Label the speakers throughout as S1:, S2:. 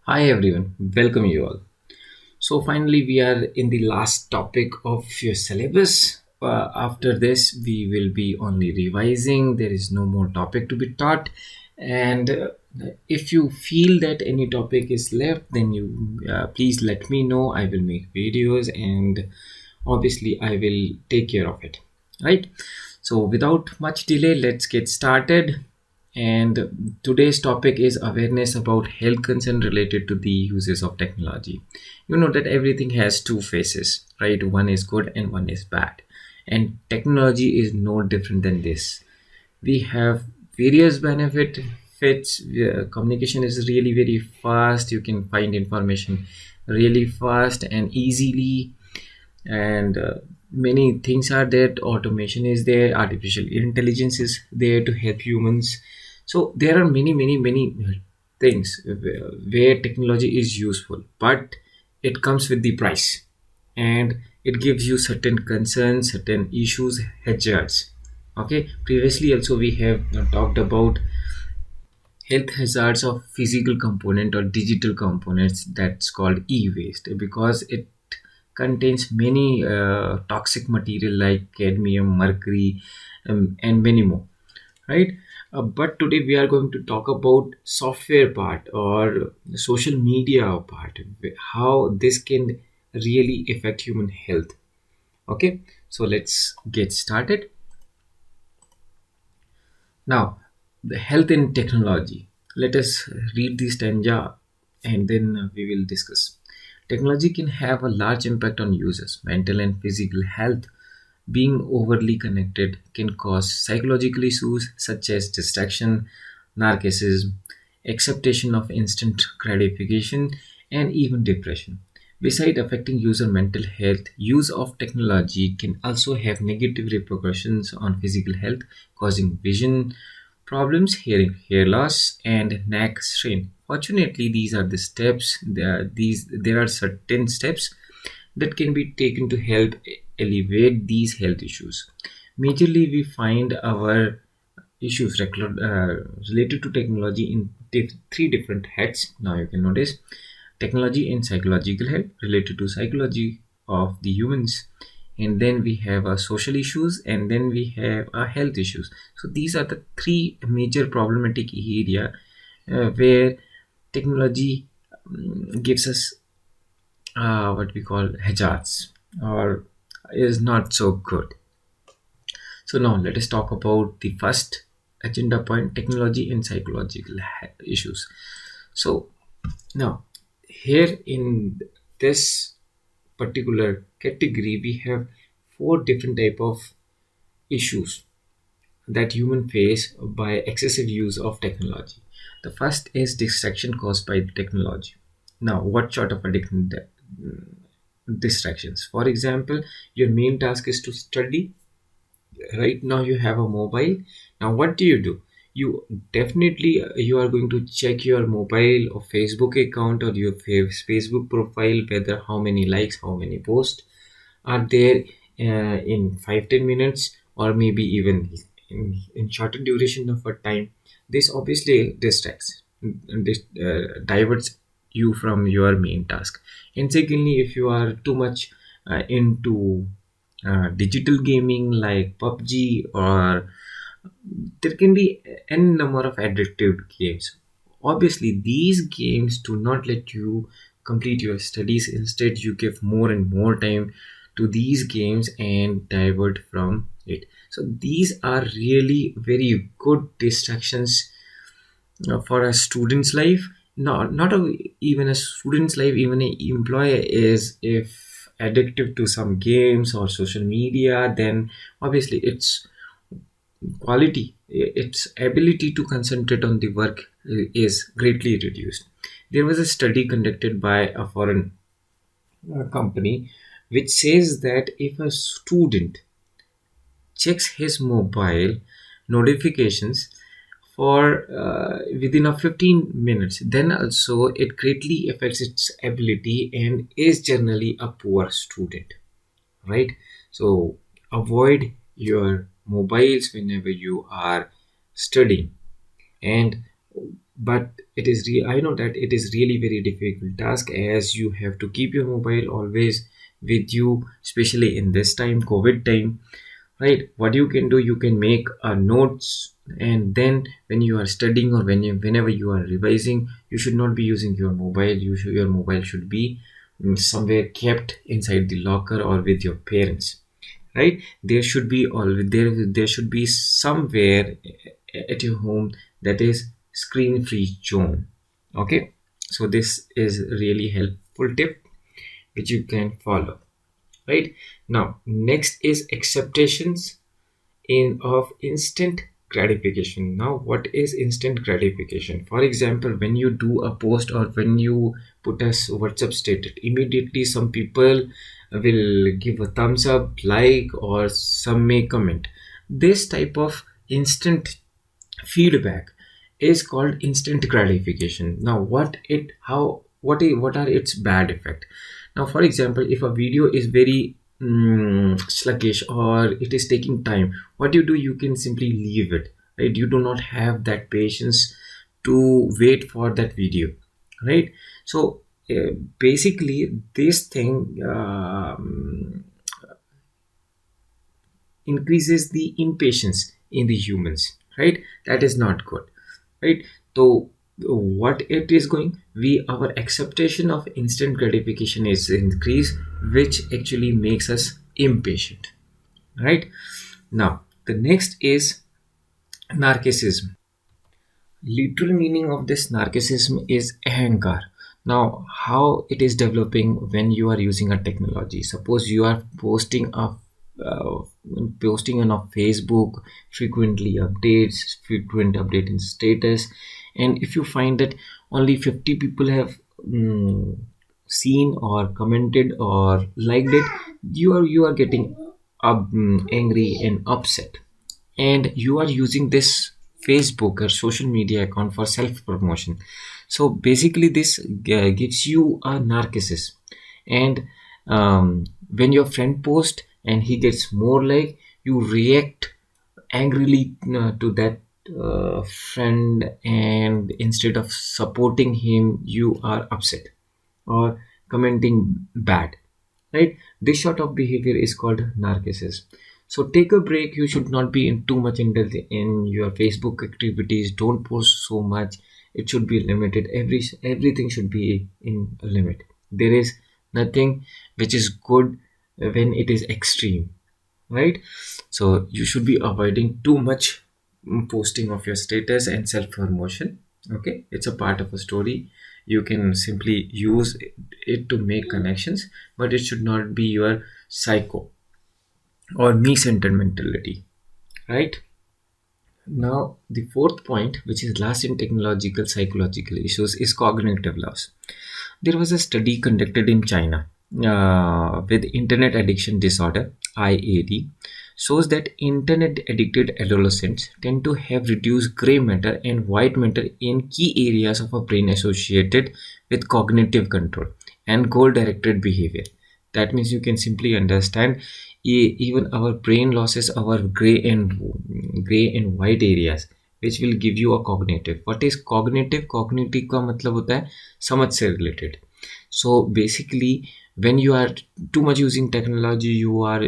S1: Hi everyone, welcome you all. So finally we are in the last topic of your syllabus. After this we will be only revising. There is no more topic to be taught, and if you feel that any topic is left, then you please let me know. I will make videos, and obviously I will take care of it. Right. So without much delay, let's get started. And today's topic is awareness about health concern related to the uses of technology. You know that everything has two faces, right? One is good and one is bad. And technology is no different than this. We have various benefits. Communication is really very fast. You can find information really fast and easily, and many things are there. Automation is there, artificial intelligence is there to help humans. So there are many things where technology is useful, but it comes with the price, and it gives you certain concerns, certain issues, hazards. Okay, previously also we have talked about health hazards of physical component or digital components, that's called e-waste, because it contains many toxic material like cadmium, mercury, and many more, right? But today we are going to talk about software part or social media part, how this can really affect human health. Okay, so let's get started. Now, the health in technology. Let us read this stanza and then we will discuss. Technology can have a large impact on users' mental and physical health. Being overly connected can cause psychological issues such as distraction, narcissism, acceptation of instant gratification, and even depression. Besides affecting user mental health, use of technology can also have negative repercussions on physical health, causing vision problems, hearing hair loss, and neck strain. Fortunately, these are the steps. There are certain steps that can be taken to help alleviate these health issues. Majorly, we find our issues related to technology in three different heads. Now you can notice technology in psychological health related to psychology of the humans, and then we have social issues, and then we have health issues. So these are the three major problematic area where technology gives us what we call hazards or is not so good. So now let us talk about the first agenda point, technology and psychological issues. So now here in this particular category we have four different type of issues that human face by excessive use of technology. The first is distraction caused by technology. Now what sort of addiction distractions? For example, your main task is to study. Right now you have a mobile. Now what do? You definitely you are going to check your mobile or Facebook account or your Facebook profile, whether how many likes, how many posts are there in 5-10 minutes, or maybe even in shorter duration of a time. This obviously distracts, diverts you from your main task. And secondly, if you are too much into digital gaming like PUBG, or there can be n number of addictive games. Obviously, these games do not let you complete your studies. Instead, you give more and more time to these games and divert from it. So these are really very good distractions for a student's life. Even a student's life, even an employer is, if addictive to some games or social media, then obviously its quality, its ability to concentrate on the work is greatly reduced. There was a study conducted by a foreign company which says that if a student checks his mobile notifications for within a 15 minutes, then also it greatly affects its ability and is generally a poor student, right? So avoid your mobiles whenever you are studying. And but I know that it is really very difficult task, as you have to keep your mobile always with you, especially in this time, COVID time, right? What you can do, you can make notes, and then when you are studying, or whenever you are revising, you should not be using your mobile. Your mobile should be somewhere kept inside the locker or with your parents, right? There should be there should be somewhere at your home that is screen free zone. Okay, so this is really helpful tip which you can follow. Right, now next is acceptations in of instant gratification. Now what is instant gratification? For example, when you do a post or when you put a WhatsApp status, immediately some people will give a thumbs up, like, or some may comment. This type of instant feedback is called instant gratification. Now what are its bad effect? Now, for example, if a video is very sluggish, or it is taking time, what you do, you can simply leave it, right? You do not have that patience to wait for that video, right? So basically this thing increases the impatience in the humans, right? That is not good, right? So what it is going, we our acceptation of instant gratification is increased, which actually makes us impatient, right? Now the next is narcissism. Literal meaning of this narcissism is ahankar. Now how it is developing when you are using a technology, suppose you are uh, posting on a Facebook, frequently updates, frequent update in status, and if you find that only 50 people have seen or commented or liked it, you are getting angry and upset, and you are using this Facebook or social media account for self promotion. So basically this gives you a narcissist, and when your friend post and he gets more like, you react angrily to that friend, and instead of supporting him, you are upset or commenting bad, right? This sort of behavior is called narcissism. So take a break. You should not be in too much indulged in your Facebook activities. Don't post so much. It should be limited. Everything should be in a limit. There is nothing which is good when it is extreme, right? So you should be avoiding too much posting of your status and self promotion. Okay, it's a part of a story. You can simply use it to make connections, but it should not be your psycho or me centered mentality, right? Now the fourth point, which is last in technological psychological issues, is cognitive loss. There was a study conducted in China with internet addiction disorder IAD, shows that internet addicted adolescents tend to have reduced gray matter and white matter in key areas of a brain associated with cognitive control and goal directed behavior. That means you can simply understand, even our brain losses our gray and white areas, which will give you a cognitive. What is cognitive? Cognitive का मतलब होता है समझ से related. So basically, when you are too much using technology, you are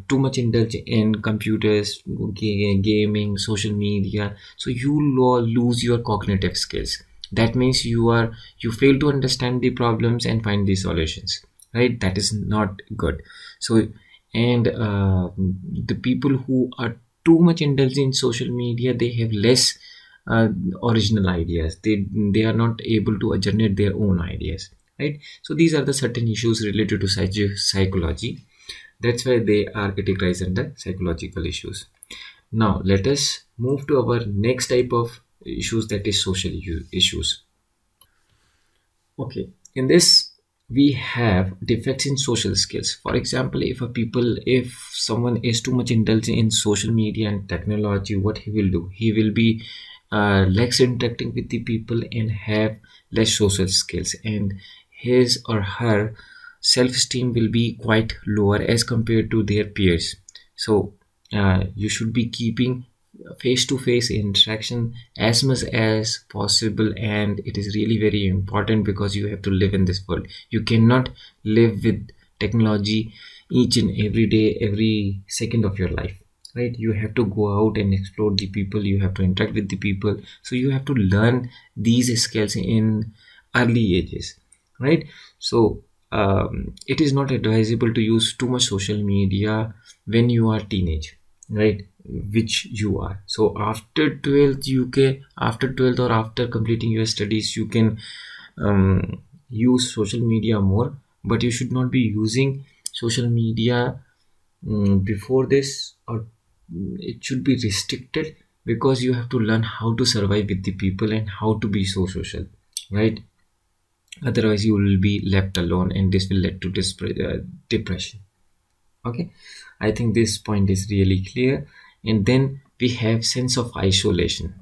S1: too much indulged in computers, gaming, social media, so you lose your cognitive skills. That means you fail to understand the problems and find the solutions, right? That is not good. So, and the people who are too much indulged in social media, they have less uh, original ideas. They are not able to generate their own ideas, right? So these are the certain issues related to psychology. That's why they are categorized under psychological issues. Now let us move to our next type of issues, that is social issues. Okay, in this we have defects in social skills. For example, if someone is too much indulged in social media and technology, what he will do? He will be less interacting with the people and have less social skills, and his or her self-esteem will be quite lower as compared to their peers. So you should be keeping face to face interaction as much as possible, and it is really very important because you have to live in this world. You cannot live with technology each and every day, every second of your life, right? You have to go out and explore the people, you have to interact with the people, so you have to learn these skills in early ages, right? So it is not advisable to use too much social media when you are teenage, right? Which you are. So after 12th you can, after 12th or after completing your studies, you can use social media more, but you should not be using social media before this, or it should be restricted, because you have to learn how to survive with the people and how to be so social, right? Otherwise you will be left alone, and this will lead to depression. Okay, I think this point is really clear. And then we have sense of isolation.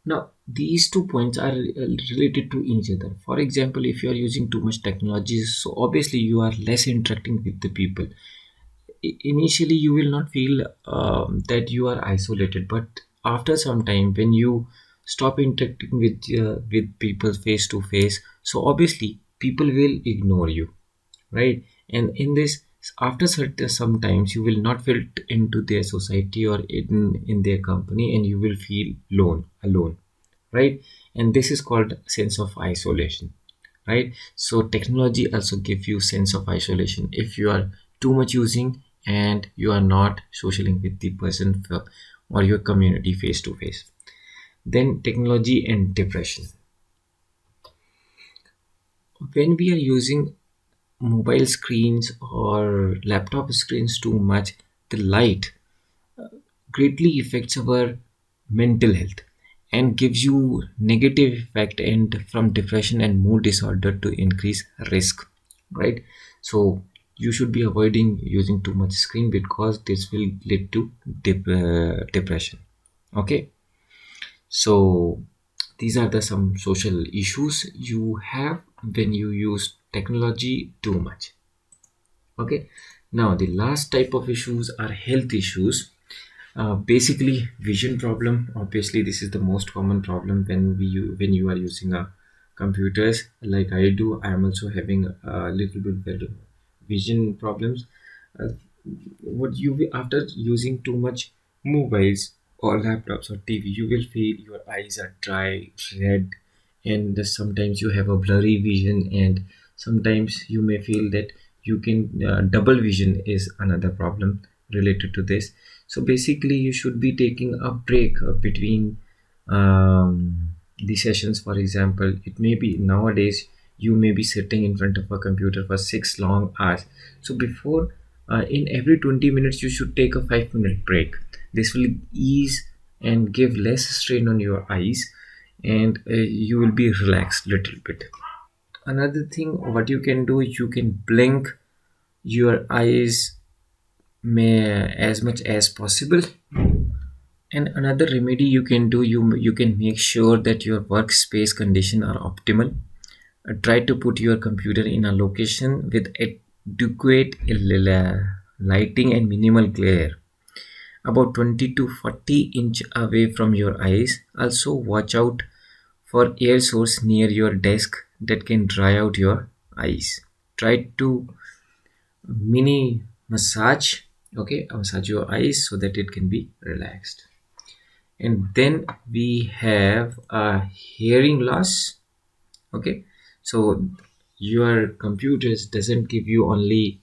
S1: Now these two points are related to each other. For example, if you are using too much technology, so obviously you are less interacting with the people. Initially you will not feel that you are isolated, but after some time, when you stop interacting with people face to face, so obviously people will ignore you, right? And in this, after certain sometimes you will not fit into their society or in their company, and you will feel alone, right? And this is called sense of isolation, right? So technology also gives you sense of isolation if you are too much using and you are not socializing with the person or your community face to face. Then technology and depression. When we are using mobile screens or laptop screens too much, the light greatly affects our mental health and gives you negative effect, and from depression and mood disorder to increase risk, right? So you should be avoiding using too much screen, because this will lead to depression. Okay, so these are the some social issues you have when you use technology too much. Okay, now the last type of issues are health issues. Basically vision problem. Obviously this is the most common problem when you are using a computers, like I do. I am also having a little bit better vision problems. uh, what you will, after using too much mobiles or laptops or TV, you will feel your eyes are dry, red, and sometimes you have a blurry vision, and sometimes you may feel that you can double vision is another problem related to this. So basically you should be taking a break between the sessions. For example, it may be nowadays you may be sitting in front of a computer for 6 long hours. So before, in every 20 minutes you should take a 5-minute break. This will ease and give less strain on your eyes, and you will be relaxed little bit. Another thing what you can do, you can blink your eyes may as much as possible. And another remedy you can do, you can make sure that your workspace condition are optimal. Try to put your computer in a location with adequate lighting and minimal glare, about 20 to 40 inch away from your eyes. Also watch out for air source near your desk that can dry out your eyes. Try to mini massage, okay, massage your eyes so that it can be relaxed. And then we have a hearing loss. Okay, so your computers doesn't give you only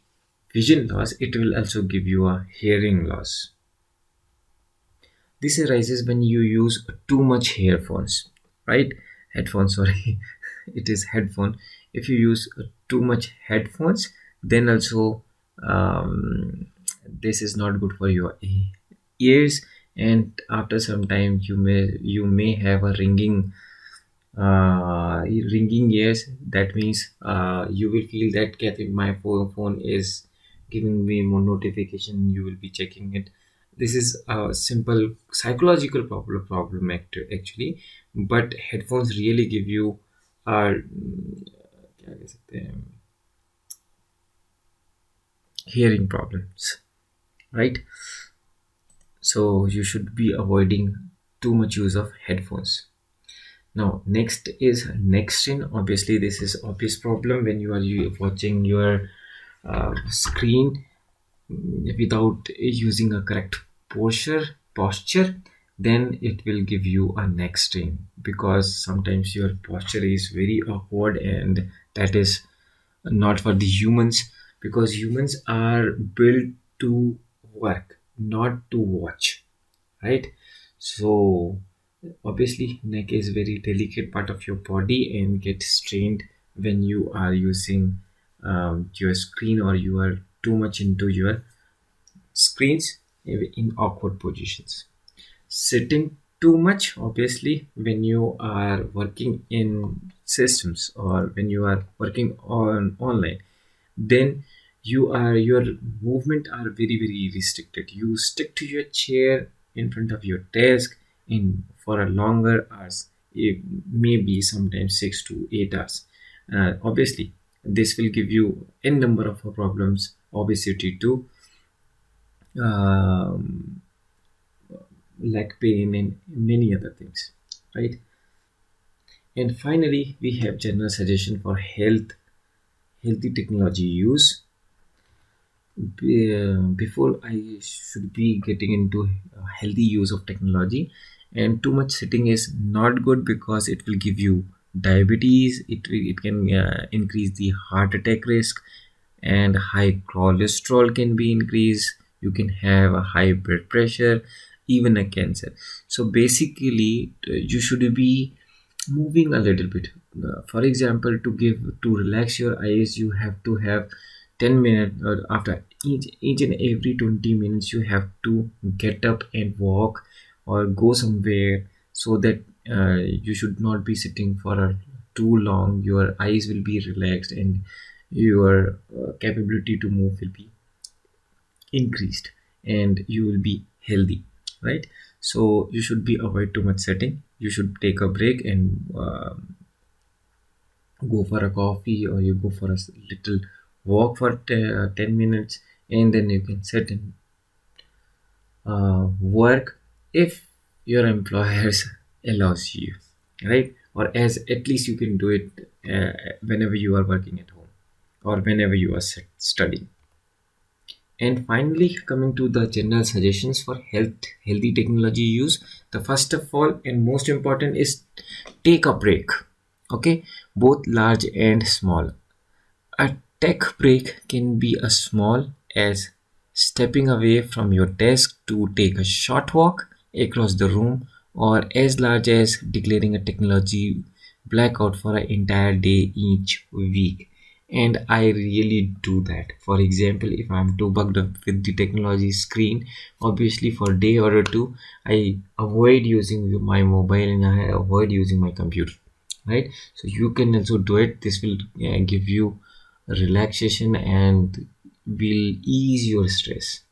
S1: vision loss, it will also give you a hearing loss. This arises when you use too much earphones, right? Headphones, sorry. It is headphone. If you use too much headphones, then also this is not good for your ears. And after some time you may have a ringing ears. That means you will feel that Kathy, my phone is giving me more notification, you will be checking it. This is a simple psychological problem actually, but headphones really give you क्या कह सकते हैं, hearing problems, right? So you should be avoiding too much use of headphones. Now next is neck strain. Obviously this is obvious problem when you are watching your screen without using a correct posture, then it will give you a neck strain, because sometimes your posture is very awkward, and that is not for the humans, because humans are built to work, not to watch, right? So obviously neck is very delicate part of your body and gets strained when you are using your screen, or you are too much into your screens in awkward positions. Sitting too much, obviously, when you are working in systems or when you are working on online, then your movement are very restricted. You stick to your chair in front of your desk in for a longer hours, maybe sometimes 6 to 8 hours. Obviously this will give you a number of problems, obesity too, um, leg pain and many other things, right? And finally we have general suggestion for healthy technology use. Before I should be getting into healthy use of technology, and too much sitting is not good because it will give you diabetes. It can increase the heart attack risk, and high cholesterol can be increased. You can have a high blood pressure, even a cancer. So basically you should be moving a little bit. For example, to relax your eyes, you have to have 10 minutes, or after each and every 20 minutes you have to get up and walk or go somewhere, so that you should not be sitting for too long. Your eyes will be relaxed, and your capability to move will be increased, and you will be healthy, right? So you should be avoid too much sitting. You should take a break and go for a coffee, or you go for a little walk for 10 minutes, and then you can sit and work if your employers allows you, right? Or as at least you can do it whenever you are working at home, or whenever you are studying. And finally, coming to the general suggestions for healthy technology use, the first of all and most important is take a break. Okay, both large and small. A tech break can be as small as stepping away from your desk to take a short walk across the room, or as large as declaring a technology blackout for an entire day each week. And I really do that. For example, if I'm too bugged up with the technology screen, obviously for a day or two, I avoid using my mobile and I avoid using my computer, right? So you can also do it. This will give you relaxation and will ease your stress,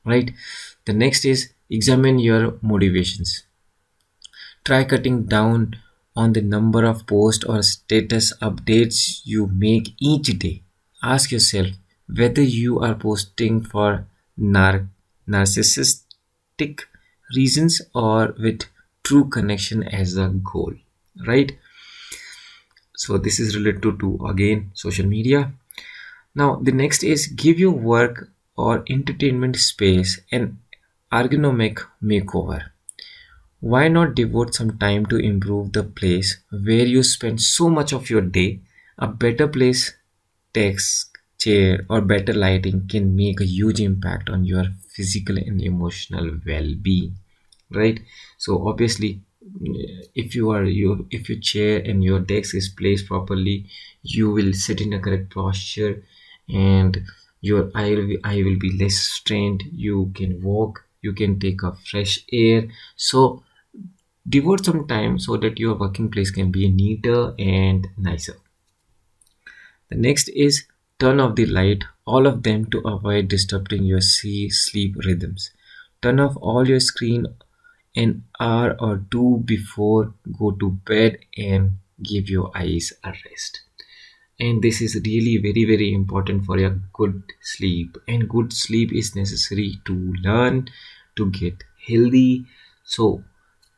S1: right? The next is examine your motivations. Try cutting down on the number of posts or status updates you make each day. Ask yourself whether you are posting for narcissistic reasons or with true connection as a goal, right? So this is related to again social media. Now the next is give your work or entertainment space an ergonomic makeover. Why not devote some time to improve the place where you spend so much of your day? A better place, desk, chair, or better lighting can make a huge impact on your physical and emotional well-being, right? So obviously, if your chair and your desk is placed properly, you will sit in a correct posture, and your eye will be less strained. You can walk, you can take a fresh air. So devote some time so that your working place can be neater and nicer. The next is turn off the light, all of them, to avoid disturbing your sleep rhythms. Turn off all your screen an hour or two before go to bed and give your eyes a rest. And this is really very important for your good sleep, and good sleep is necessary to learn, to get healthy. So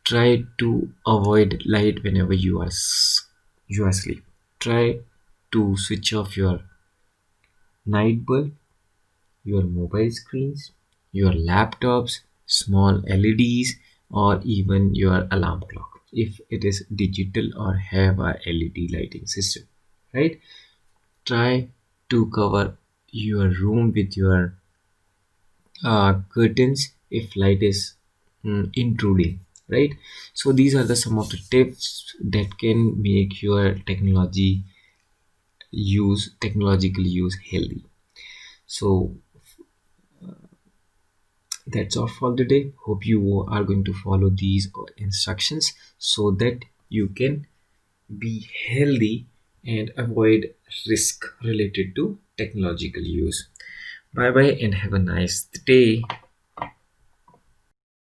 S1: try to avoid light whenever you are asleep. Try to switch off your night bulb, your mobile screens, your laptops, small LEDs, or even your alarm clock if it is digital or have a LED lighting system, right? Try to cover your room with your curtains if light is intruding, right? So these are the some of the tips that can make your technological use healthy. So that's all for the day. Hope you are going to follow these instructions so that you can be healthy and avoid risk related to technological use. Bye bye and have a nice day.